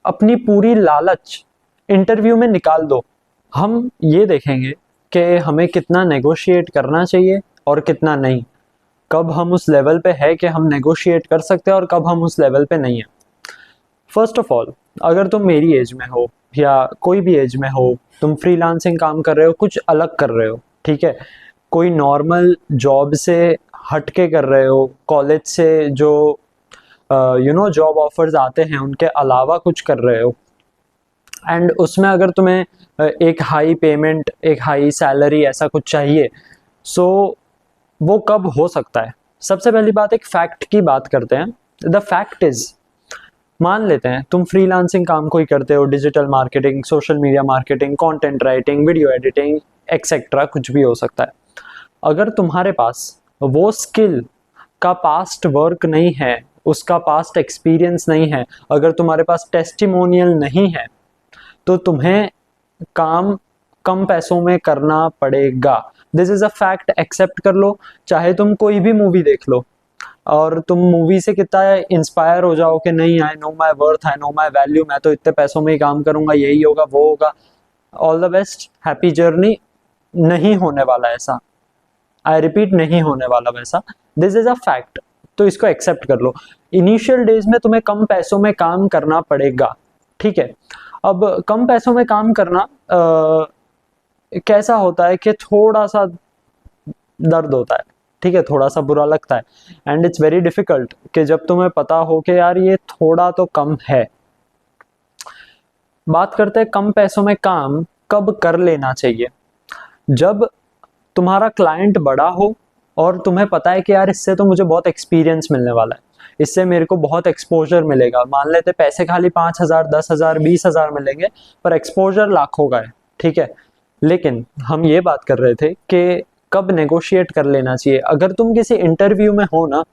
अपनी पूरी लालच इंटरव्यू में निकाल दो। हम ये देखेंगे कि हमें कितना नेगोशिएट करना चाहिए और कितना नहीं, कब हम उस लेवल पे है कि हम नेगोशिएट कर सकते हैं और कब हम उस लेवल पे नहीं है। फर्स्ट ऑफ ऑल, अगर तुम मेरी एज में हो या कोई भी एज में हो, तुम फ्रीलांसिंग काम कर रहे हो, कुछ अलग कर रहे हो, ठीक है, कोई नॉर्मल जॉब से हटके कर रहे हो, कॉलेज से जो जॉब ऑफर्स आते हैं उनके अलावा कुछ कर रहे हो, एंड उसमें अगर तुम्हें एक हाई पेमेंट, एक हाई सैलरी ऐसा कुछ चाहिए, सो वो कब हो सकता है? सबसे पहली बात, एक फैक्ट की बात करते हैं। द फैक्ट इज, मान लेते हैं तुम फ्रीलांसिंग काम कोई करते हो, digital marketing, social media marketing, content writing, video editing etcetera, कुछ भी हो सकता है। अगर तुम्हारे पास वो स्किल का पास्ट वर्क नहीं है, उसका पास्ट एक्सपीरियंस नहीं है, अगर तुम्हारे पास टेस्टिमोनियल नहीं है, तो तुम्हें काम कम पैसों में करना पड़ेगा। This is a fact, accept कर लो। चाहे तुम कोई भी मूवी देख लो और तुम मूवी से कितना इंस्पायर हो जाओ कि नहीं, I know my worth, I know my value, मैं तो इतने पैसों में ही काम करूंगा, यही होगा वो होगा, all the best, happy journey. नहीं होने वाला ऐसा, आई रिपीट, नहीं होने वाला वैसा। दिस इज अ फैक्ट, तो इसको एक्सेप्ट कर लो। इनिशियल डेज में तुम्हें कम पैसों में काम करना पड़ेगा, ठीक है। अब कम पैसों में काम करना कैसा होता है कि थोड़ा सा दर्द होता है, ठीक है, थोड़ा सा बुरा लगता है, एंड इट्स वेरी डिफिकल्ट कि जब तुम्हें पता हो कि यार ये थोड़ा तो कम है। बात करते हैं कम पैसों में काम कब कर लेना चाहिए। जब तुम्हारा क्लाइंट बड़ा हो और तुम्हें पता है कि यार इससे तो मुझे बहुत एक्सपीरियंस मिलने वाला है, इससे मेरे को बहुत एक्सपोजर मिलेगा। मान लेते पैसे खाली 5,000, 10,000, 20,000 मिलेंगे, पर एक्सपोजर लाखों का है, ठीक है। लेकिन हम ये बात कर रहे थे कि कब नेगोशिएट कर लेना चाहिए। अगर तुम किसी इंटरव्यू में हो ना,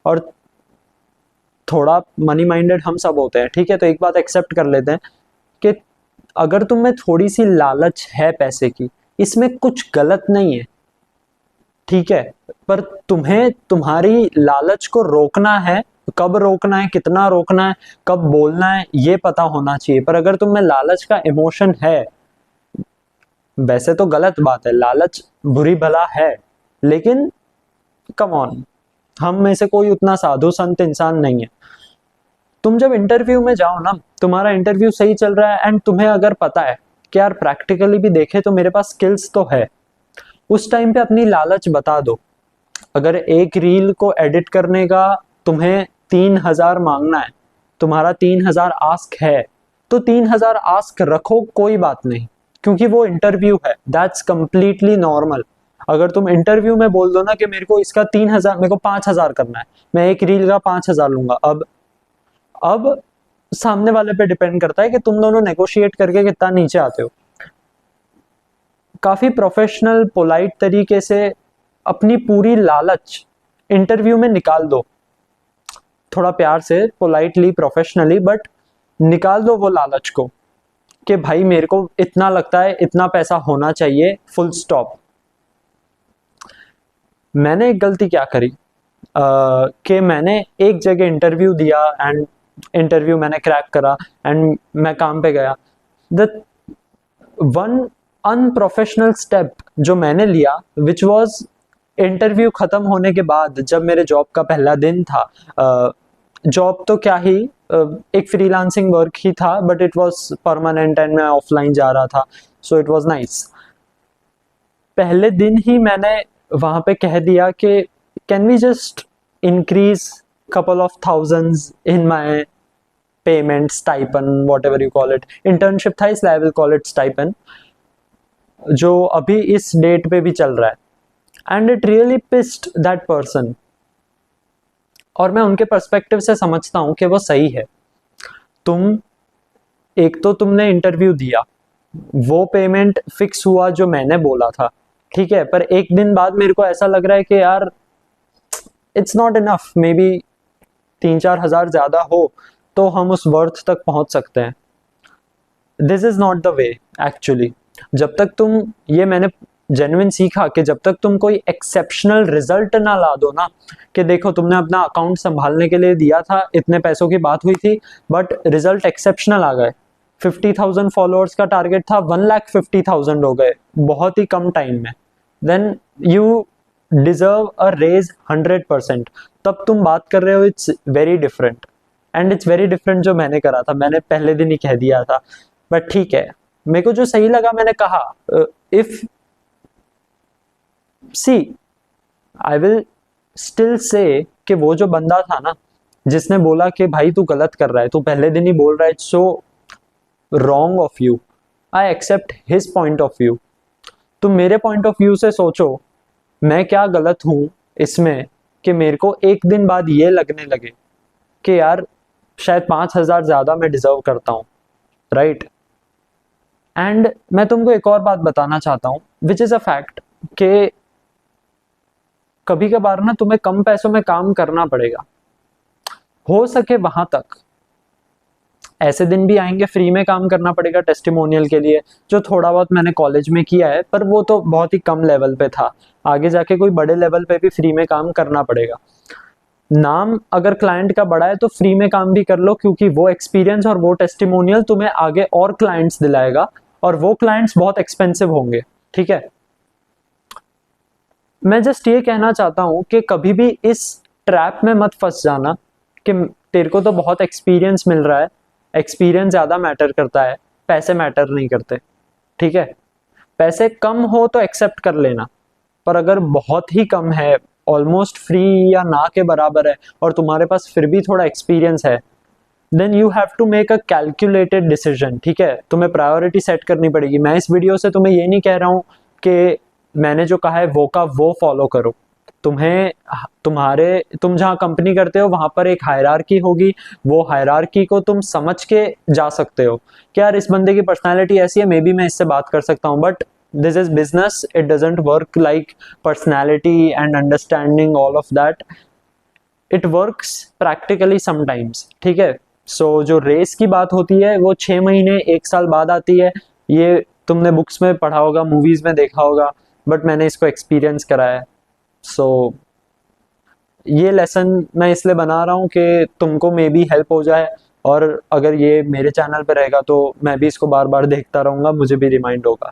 और थोड़ा मनी माइंडेड हम सब होते हैं, ठीक है, तो एक बात एक्सेप्ट कर लेते हैं कि अगर तुम में थोड़ी सी लालच है पैसे की, इसमें कुछ गलत नहीं है, ठीक है, पर तुम्हें तुम्हारी लालच को रोकना है। कब रोकना है, कितना रोकना है, कब बोलना है, ये पता होना चाहिए। पर अगर तुम में लालच का इमोशन है, वैसे तो गलत बात है, लालच बुरी भला है, लेकिन कम ऑन, हम में से कोई उतना साधु संत इंसान नहीं है। तुम जब इंटरव्यू में जाओ ना, तुम्हारा इंटरव्यू सही चल रहा है एंड तुम्हें अगर पता है कि यार प्रैक्टिकली भी देखे तो मेरे पास स्किल्स तो है, उस टाइम पे अपनी लालच बता दो। अगर एक रील को एडिट करने का तुम्हें 3,000 मांगना है, तुम्हारा 3,000 आस्क है, तो 3,000 आस्क रखो, कोई बात नहीं, क्योंकि वो इंटरव्यू है, दैट्स कंप्लीटली नॉर्मल। अगर तुम इंटरव्यू में बोल दो ना कि मेरे को इसका 3,000, मेरे को 5,000 करना है, मैं एक रील का 5,000 लूंगा, अब सामने वाले पे डिपेंड करता है कि तुम दोनों नेगोशिएट करके कितना नीचे आते हो। काफी प्रोफेशनल पोलाइट तरीके से अपनी पूरी लालच इंटरव्यू में निकाल दो, थोड़ा प्यार से, पोलाइटली, प्रोफेशनली, बट निकाल दो वो लालच को कि भाई मेरे को इतना लगता है, इतना पैसा होना चाहिए, फुल स्टॉप। मैंने एक गलती क्या करी कि मैंने एक जगह इंटरव्यू दिया एंड इंटरव्यू मैंने क्रैक करा एंड मैं काम पे गया। द वन अनप्रोफेशनल स्टेप जो मैंने लिया, विच वॉज इंटरव्यू खत्म होने के बाद, जब मेरे जॉब का पहला दिन था, जॉब तो क्या ही, एक फ्रीलांसिंग वर्क ही था, but it was permanent and मैं ऑफलाइन जा रहा था, सो इट वॉज नाइस। पहले दिन ही मैंने वहां पे कह दिया कि can we just increase couple of thousands in my payment, stipend, whatever you call it, internship था इसलिए I will call it stipend, जो अभी इस डेट पे भी चल रहा है, and it really pissed that person। और मैं उनके पर्सपेक्टिव से समझता हूँ कि वो सही है। एक तो तुमने इंटरव्यू दिया, वो पेमेंट फिक्स हुआ जो मैंने बोला था, ठीक है, पर एक दिन बाद मेरे को ऐसा लग रहा है कि यार it's not enough, may be 3-4 हजार ज्यादा हो तो हम उस वर्थ तक पहुंच सकते हैं। This is not the way actually. जब तक तुम, ये मैंने जेन्युइन सीखा कि जब तक तुम कोई एक्सेप्शनल रिजल्ट ना ला दो ना, कि देखो तुमने अपना अकाउंट संभालने के लिए दिया था, इतने पैसों की बात हुई थी, बट रिजल्ट एक्सेप्शनल आ गए, 50,000 फॉलोअर्स का टारगेट था, 1,50,000 हो गए बहुत ही कम टाइम में, then you deserve a raise 100%। तब तुम बात कर रहे हो, it's very different, and it's very different जो मैंने करा था, मैंने पहले दिन ही कह दिया था, बट ठीक है, मेरे को जो सही लगा मैंने कहा। If see I will still say कि वो जो बंदा था ना जिसने बोला कि भाई तू गलत कर रहा है, तू पहले दिन ही बोल रहा है, it's so wrong of you, I accept his point of view. तुम मेरे पॉइंट ऑफ व्यू से सोचो, मैं क्या गलत हूं इसमें कि मेरे को एक दिन बाद ये लगने लगे कि यार शायद 5,000 ज्यादा मैं डिजर्व करता हूं, राइट। एंड मैं तुमको एक और बात बताना चाहता हूं विच इज अ फैक्ट, कि कभी कभार ना तुम्हें कम पैसों में काम करना पड़ेगा, हो सके वहां तक। ऐसे दिन भी आएंगे फ्री में काम करना पड़ेगा टेस्टिमोनियल के लिए, जो थोड़ा बहुत मैंने कॉलेज में किया है, पर वो तो बहुत ही कम लेवल पे था, आगे जाके कोई बड़े लेवल पे भी फ्री में काम करना पड़ेगा। नाम अगर क्लाइंट का बड़ा है तो फ्री में काम भी कर लो, क्योंकि वो एक्सपीरियंस और वो टेस्टिमोनियल तुम्हें आगे और क्लाइंट्स दिलाएगा, और वो क्लाइंट्स बहुत एक्सपेंसिव होंगे, ठीक है। मैं जस्ट ये कहना चाहता हूं कि कभी भी इस ट्रैप में मत फंस जाना कि तेरे को तो बहुत एक्सपीरियंस मिल रहा है, एक्सपीरियंस ज्यादा मैटर करता है, पैसे मैटर नहीं करते, ठीक है। पैसे कम हो तो एक्सेप्ट कर लेना, पर अगर बहुत ही कम है, ऑलमोस्ट फ्री या ना के बराबर है, और तुम्हारे पास फिर भी थोड़ा एक्सपीरियंस है, then you have to make a calculated decision, ठीक है। तुम्हें प्रायोरिटी सेट करनी पड़ेगी। मैं इस वीडियो से तुम्हें ये नहीं कह रहा हूँ कि मैंने जो कहा है वो का वो फॉलो करो, तुम्हें तुम जहाँ कंपनी करते हो वहां पर एक हायरार्की होगी, वो हायरार्की को तुम समझ के जा सकते हो कि यार इस बंदे की पर्सनैलिटी ऐसी है, मे बी मैं इससे बात कर सकता हूँ, but this is business, it doesn't work like personality and understanding all of that, it works practically sometimes, ठीक है। सो जो रेस की बात होती है वो 6 महीने 1 साल बाद आती है, ये तुमने बुक्स में पढ़ा होगा, मूवीज में देखा होगा, बट मैंने इसको एक्सपीरियंस करा है। सो ये लेसन मैं इसलिए बना रहा हूँ कि तुमको मे बी हेल्प हो जाए, और अगर ये मेरे चैनल पे रहेगा तो मैं भी इसको बार बार देखता रहूँगा, मुझे भी रिमाइंड होगा।